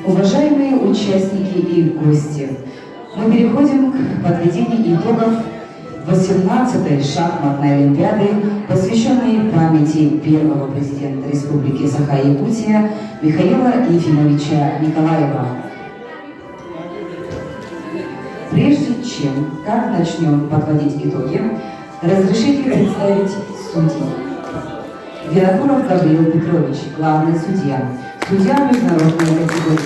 Уважаемые участники и гости, мы переходим к подведению итогов 18-й шахматной олимпиады, посвященной памяти первого президента Республики Саха-Якутия Михаила Ефимовича Николаева. Прежде чем начнем подводить итоги, разрешите представить судей. Винокуров Гавриил Петрович, главный судья международной категории.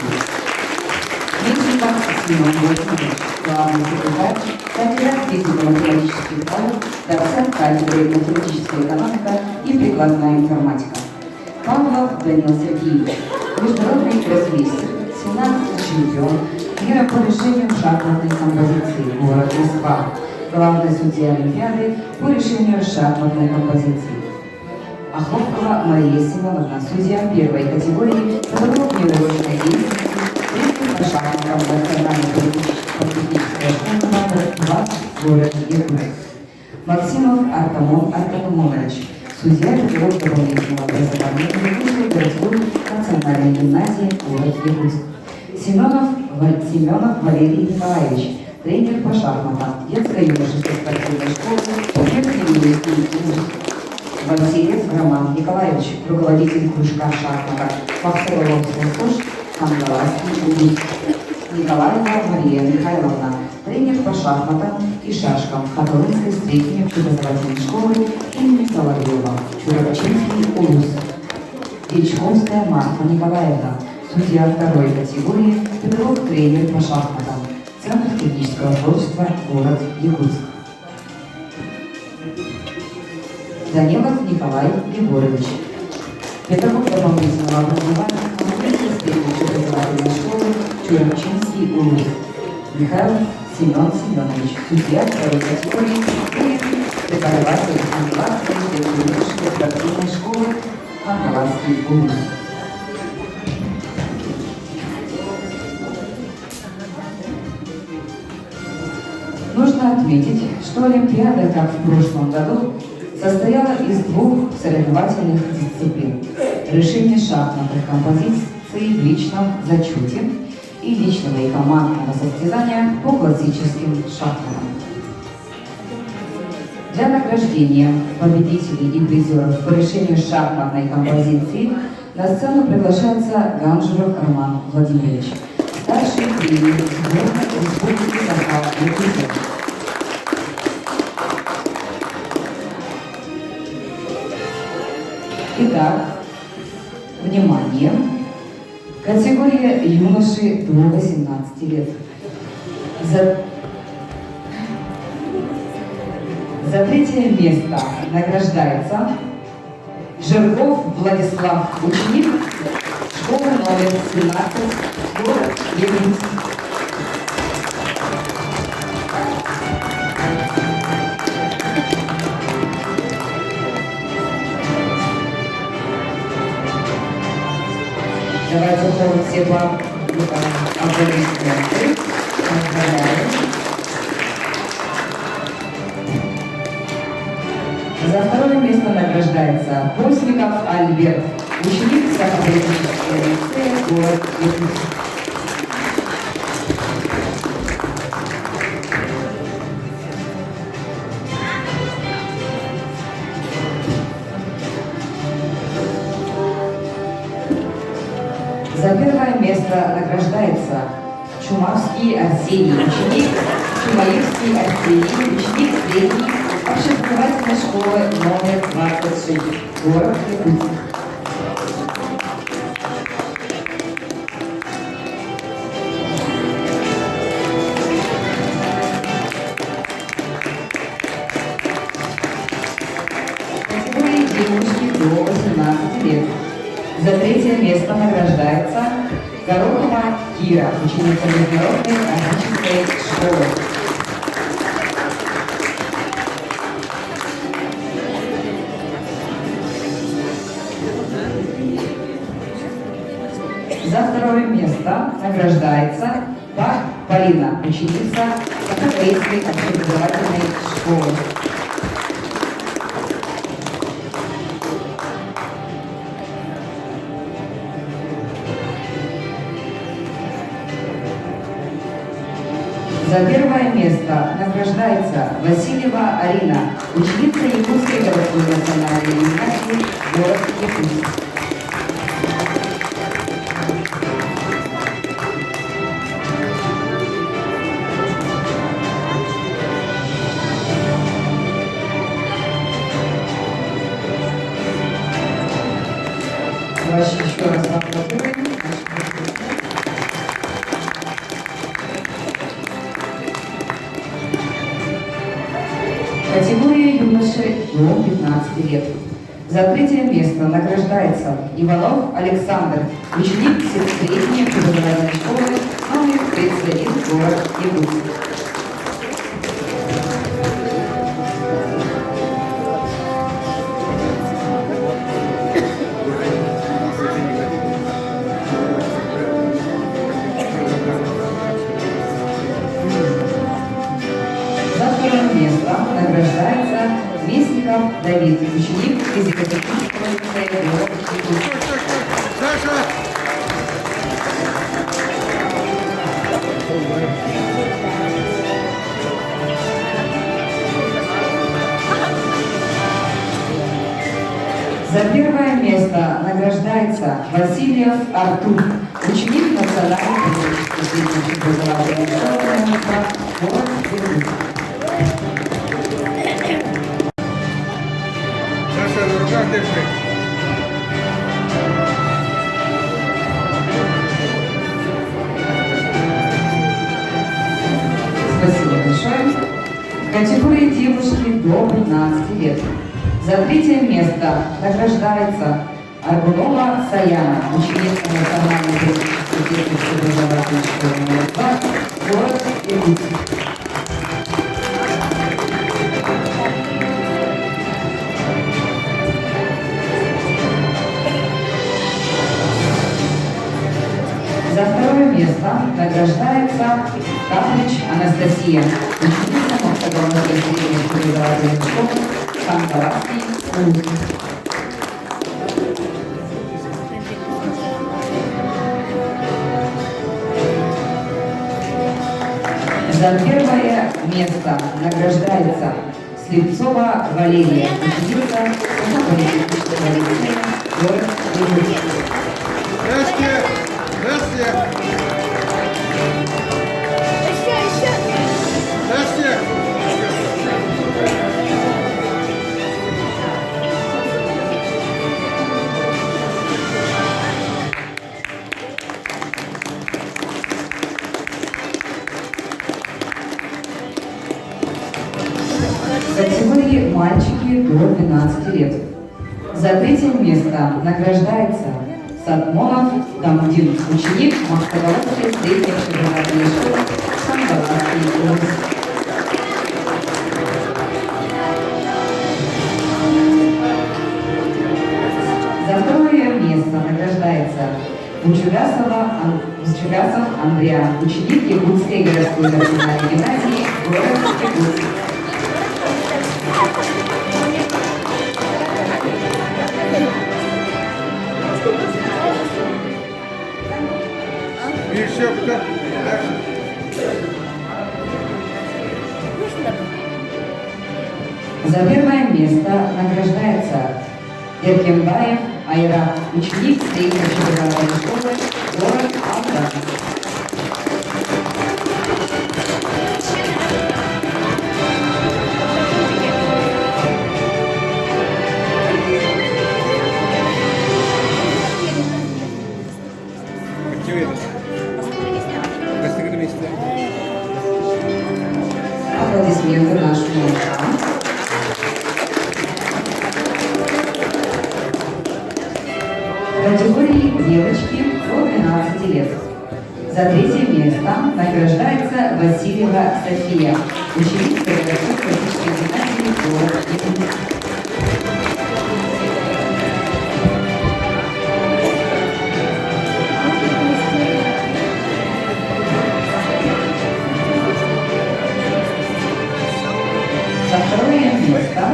Мечников Семен Владимирович, главный секретарь, кандидат физико-математических наук, доцент кафедры математическая экономика и прикладная информатика. Павлов Данил Сергеевич, международный гроссмейстер, 17-й чемпион мира по решению шахматной композиции, город Москва, главный судья Олимпиады по решению шахматной композиции. Охлопкова Мария Семеновна, судья первой категории, педагог неурочной деятельности, тренер по шахматам национальной политической школы номер 20, город Якутск. Максимов Артамон Артамонович, судья педагог дополнительного образования Якутской городской национальной гимназии, город Якутск. Семенов Валерий Николаевич, тренер по шахматам детско-юношеской спортивной школы, Верхнеюрийский институт. Васильев Роман Николаевич, руководитель кружка шахмата Махсоровский СОЖ, Ангаласский УГУС. Николаева Мария Михайловна, тренер по шахматам и шашкам Хаталынской средней общеобразовательной школы имени Соловьева, Чуракчинский УГУС. Дичковская Марфа Николаевна, судья второй категории, педагог-тренер по шахматам, Центр технического творчества, город Якутск. Данилов Николай Егорович, педагог дополнительного образования Хаталынской средней общеобразовательной школы, Чуракчинский УГУС. Михайлов Семен Семенович, судья второй категории и преподаватель Ангаласской детско-юношеской спортивной школы, Ангаласский УГУС. Нужно отметить, что Олимпиада, как в прошлом году, состояла из двух соревновательных дисциплин – решение шахматных композиций в личном зачете и личного и командного состязания по классическим шахматам. Для награждения победителей и призеров по решению шахматной композиции на сцену приглашается Ганжуров Роман Владимирович, старший тренер сборной Республики Саха-Якутия. Итак, внимание! Категория юноши до 18 лет. За третье место награждается Жирков Владислав, ученик школы номер 17, город Якутск. Давайте хором все аплодисменты. За второе место награждается Постников Альберт, ученик Саха-Якутского лицея, город Якутск. За первое место награждается Чумавский Арсений, ученик Чумаевский Арсений, ученик средней общеобразовательной школы номер 26, город Якутск. Категории девушки до 18 лет. За третье место награждается Горохова Кира, ученица международной армейской школы. За второе место награждается Бах Полина, ученица Саха-Якутской общеобразовательной школы. За первое место награждается Васильева Арина, ученица Якутской городской национальной гимназии, город Якутск. Давайте еще раз поаплодируем. Категория юноши до 15 лет. За третье место награждается Иванов Александр, ученик средней общеобразовательной школы номер 31, город Якутск. Награждается Вестников Давид, ученик физико-технического лицея города Якутск. За первое место награждается Васильев Артур, ученик национальной педагогической образовательной школы город Якутск. Спасибо большое. В категории девушки до 15 лет. За третье место награждается Аргунова Саяна, ученица национальной педагогической образовательной школы номер 2, город Якутск. За второе место награждается Каплич Анастасия, ученица Махтагановской средней образовательной школы Ханкаласский УЗ. За первое место награждается Слепцова Валерия, ученица политического лицея, город Якутск. В категории мальчики до 12 лет. За третье место награждается Садмонов Дамдин, ученик Махтагановской средней общеобразовательной школы Ханкаласский УЗ. За второе место награждается Учулясов Андриан, ученик Якутской городской национальной гимназии, город Якутск. Еще кто? За первое место награждается Эркембаев Айра, ученик средней общеобразовательной школы, город Алдан. Аплодисменты нашему ученику. В категории девочки до 12 лет. За третье место награждается Васильева София, ученица городской классической гимназии, город Якутск. За второе место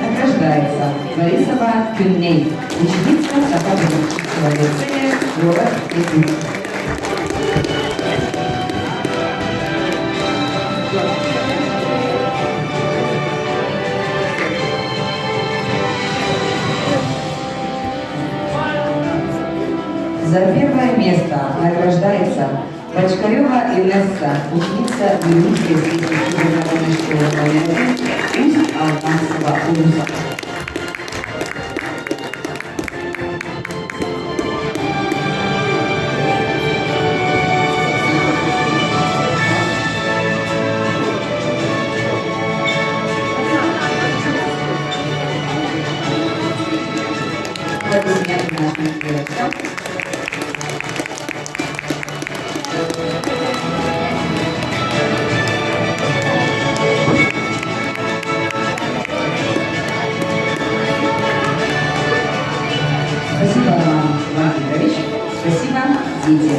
награждается Борисова Кюнней, ученица Сахабинского лицея, город Якутск. Бочкарева Инесса, ученица Юридической средней школы номер 1 Усть-Алтанского улуса. Аплодисменты нашим девочкам. Спасибо вам, Владимирович. Спасибо, дети.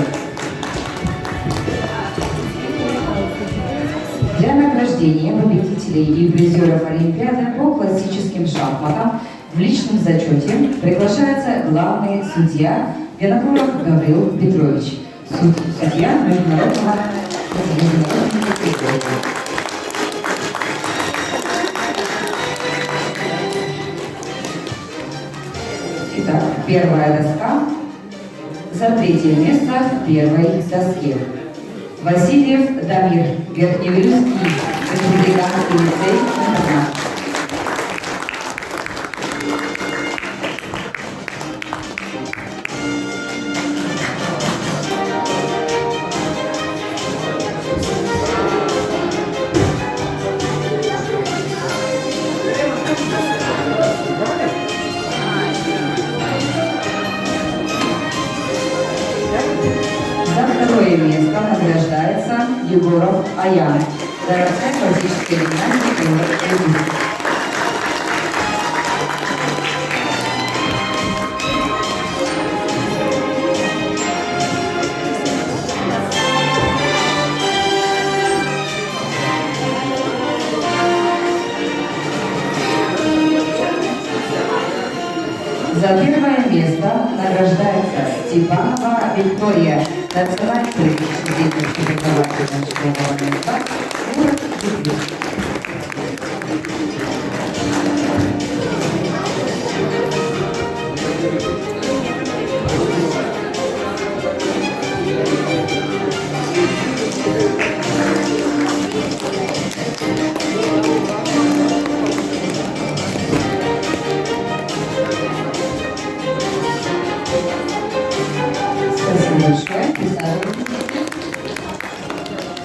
Для награждения победителей и призеров Олимпиады по классическим шахматам в личном зачете приглашается главный судья Винокуров Гаврил Петрович, судья международного федерации. Итак, первая доска за третье место в первой доске. Васильев Дамир, Верхневильский, республиканский лицей-интернат. Второе место награждается Егоров Аян, городской классической гимнастики город Иркутск. За первое место награждается Степанова Виктория, национальный преподаватель преподавательной школы номер 2, город Иркутск.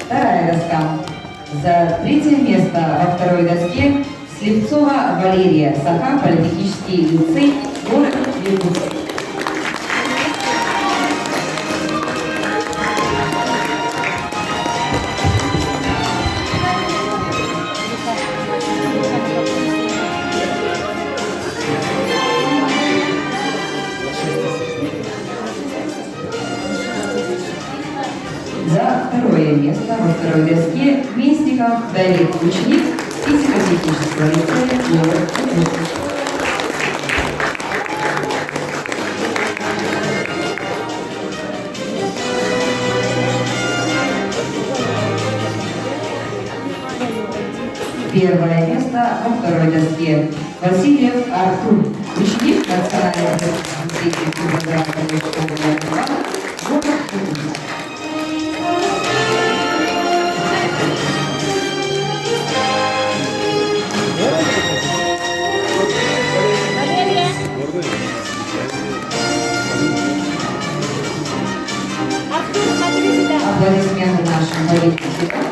Вторая доска. За третье место во второй доске Слепцова Валерия, Саха, политехнический лицей, город Иркутск. За второе место во второй доске Местников Давид, ученик физико-технического лицея, город Иркутск. Первое место во второй доске Васильев Артур, ученик национальной физико-технической школы номер 2, город Иркутск. Аплодисменты нашим победителям.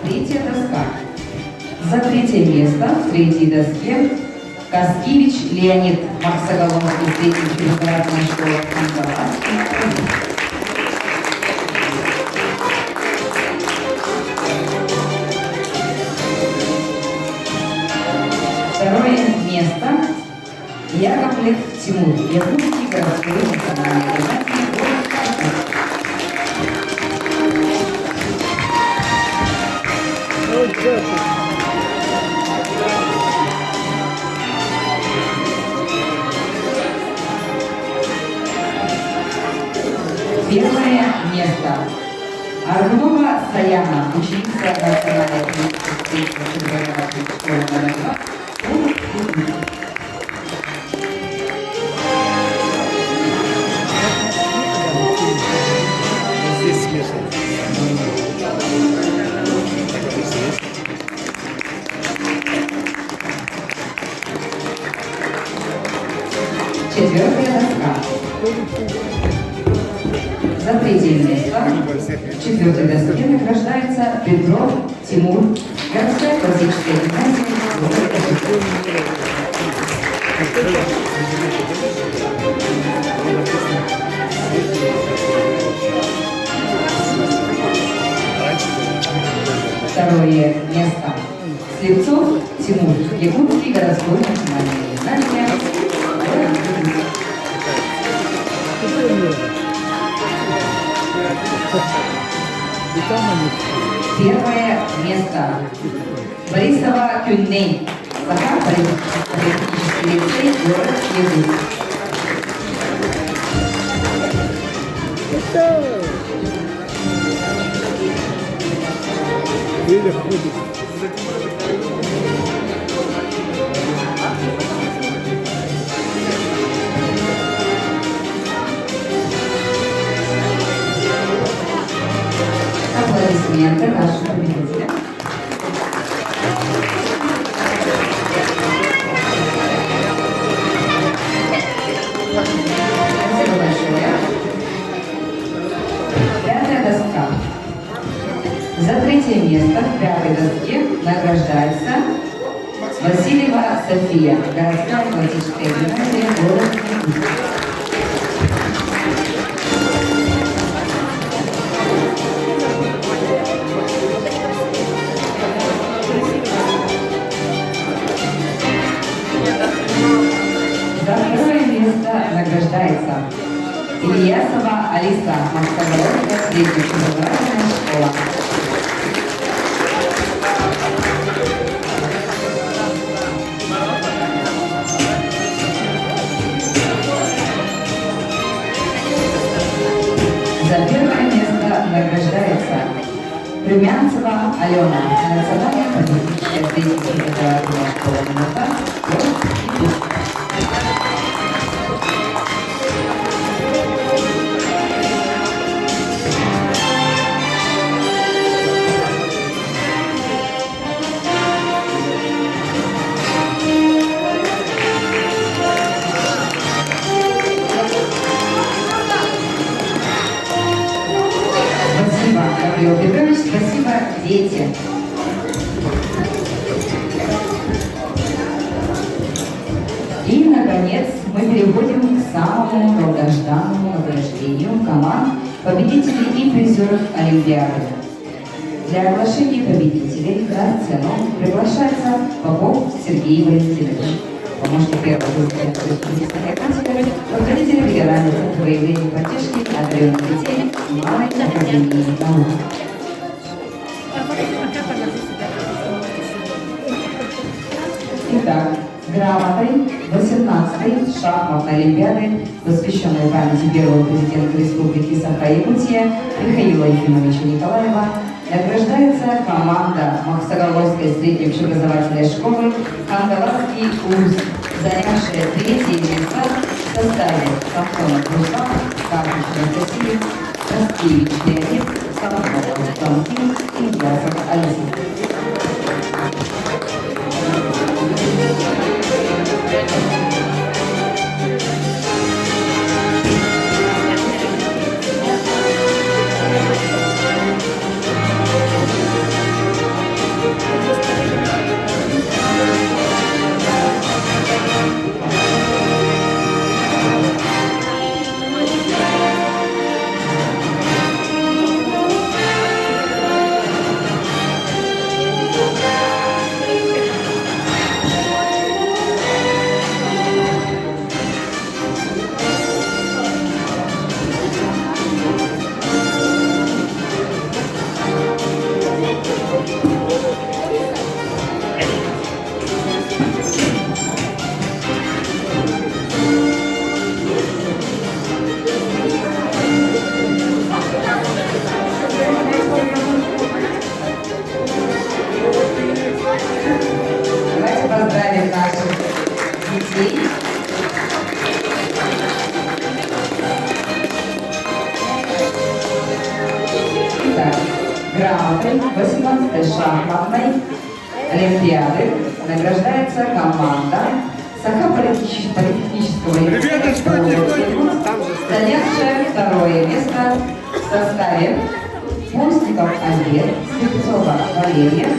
Третья доска. За третье место в третьей доске Каскевич Леонид, Максоголовский, средний преподавательной школы Хангалас. Второе место Яковлев Тимур, Якутский городской национальный гимназии, город Иркутск. Первое место Аргунова Саяна, ученица национальной гимнастической школы номер 2, город Иркутск. За третье место в четвертой доске награждается Петров Тимур, городская классическая гимназия. Второе место Слепцов Тимур, Якутский городской национальный гимназия. Первое место Борисова Кюнней, Сахар, политический лицей, город Якутск. Аплодисменты нашим победителям. Спасибо большое. Пятая доска. За третье место в пятой доске награждается Васильева София, городская классическая гимназия, город Якутск. За второе место награждается Ильясова Алиса, Максагоровская средняя общеобразовательная школа. За первое место награждается Румянцева Алена, национальная политическая средняя общеобразовательная школа МНК, город Якутск. Спасибо, Гавриил Петрович, спасибо, дети. И, наконец, мы переходим к самому долгожданному награждению команд победителей и призеров Олимпиады. Для оглашения победителей на сцену приглашается Попов Сергей Валентинович, помощник первого республиканского канцлера, руководитель регионального центра выявления поддержки одаренных детей Малой академии наук. Итак, грамотой 18-й шахматной олимпиады, посвященной памяти первого президента Республики Саха-Якутия Михаила Ефимовича Николаева, награждается команда Максагаловской средней общеобразовательной школы «Хангаласский УЗ», занявшая третье место в составе Самсонов Руслан, Карпыч Анастасия, Раскевич Леонид, Самсонов Константин и Ильясов Алиса. Грамотой 18-й шахматной олимпиады награждается команда политехнического института, занявшая второе место в составе Постников Олег, Слепцова Валерия,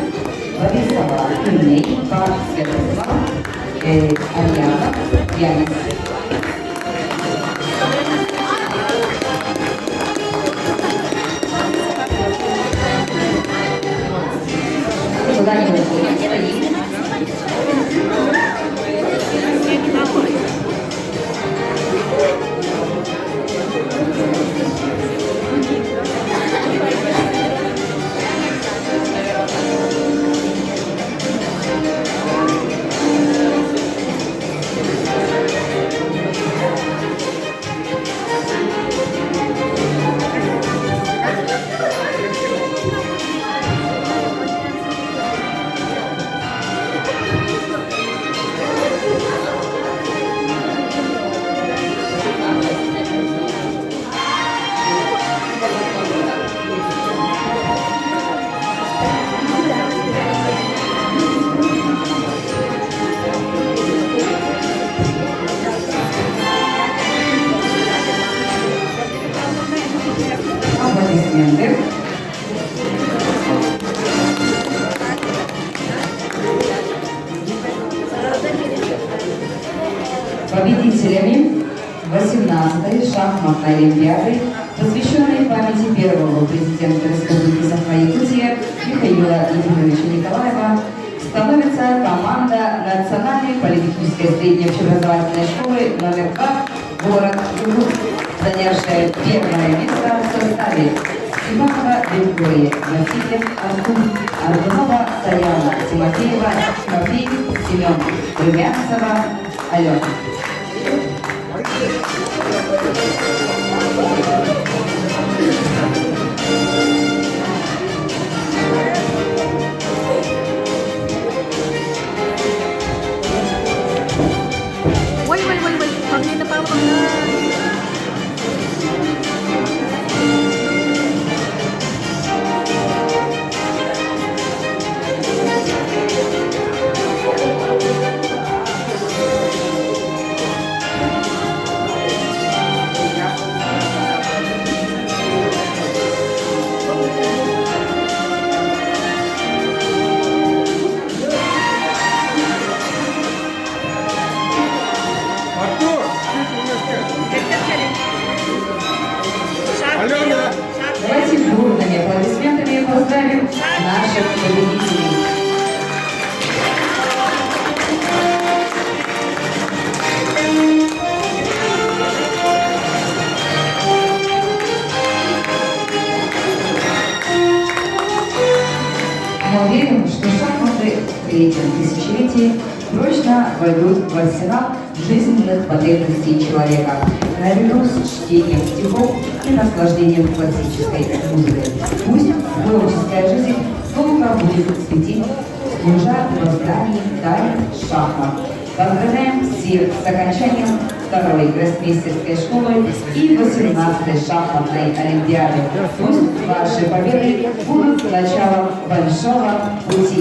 Борисова Ильней, Пар Святослав, Альянов Янис. Куда не уходим, стоим. Аплодисменты. Победителями 18-й шахматной олимпиады, посвященной памяти первого президента Республики Саха-Якутия Михаила Евгеньевича Николаева, становится команда Национальной политехнической средней общеобразовательной школы номер 2 город Югут, занявшая первое место в составе Степанова Виктория, Васильев Артур, Ардунова Саяна, Тимофеева Тимофей, Семен, Румянцева Алена. Pag-ina pa ako na. Давайте бурными аплодисментами поздравим наших победителей. Мы уверены, что шахматы в третьем тысячелетии прочно войдут в арсенал жизненных потребностей человека, наряду с чтением стихов и наслаждением классической музыкой. Пусть творческая жизнь долго будет светить, служа в воздании тайн шахмат. Поздравляем всех с окончанием второй гроссмейстерской школы и 18-й шахматной олимпиады. Пусть ваши победы будут началом большого пути.